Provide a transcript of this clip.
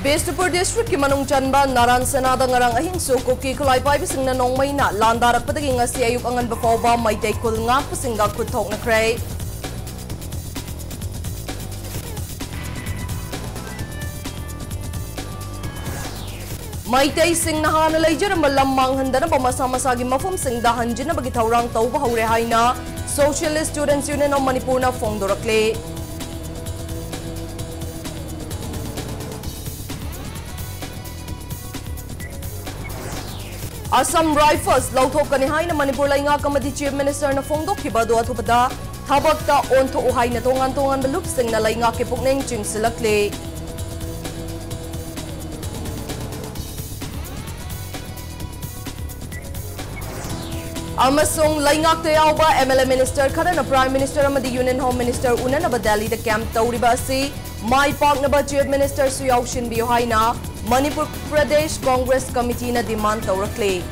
Bisnupur district ki manung chanba Naran Senada ngarang ahing sukuki kulay paibising na nong may na landarak patagi nga si ayuk angan bapaw may tay kul nga pasingga kutok na kray. May tay sing nahanalay dyan ang malamang handa na pamasa-masagi mafum sing dahan dyan na bagitawrang tau bahawrehay na Socialist Students Union of Manipur na fongdorakli. Assam Rifles lauthok kanihay na Manipur lai nga kamadi Chief Minister na fongdok hibado at hupada habag ta onto uhay na tongan-tongan balupsing na lai nga kipukneng ching silakli. Amasong lai nga tayaw ba MLA Minister kada na Prime Minister amadi Union Home Minister una na ba Delhi da camp tawriba si may park na ba Chief Minister Suyaw Shinbiyohay na Manipur Pradesh Congress Committee na demand tawrakli.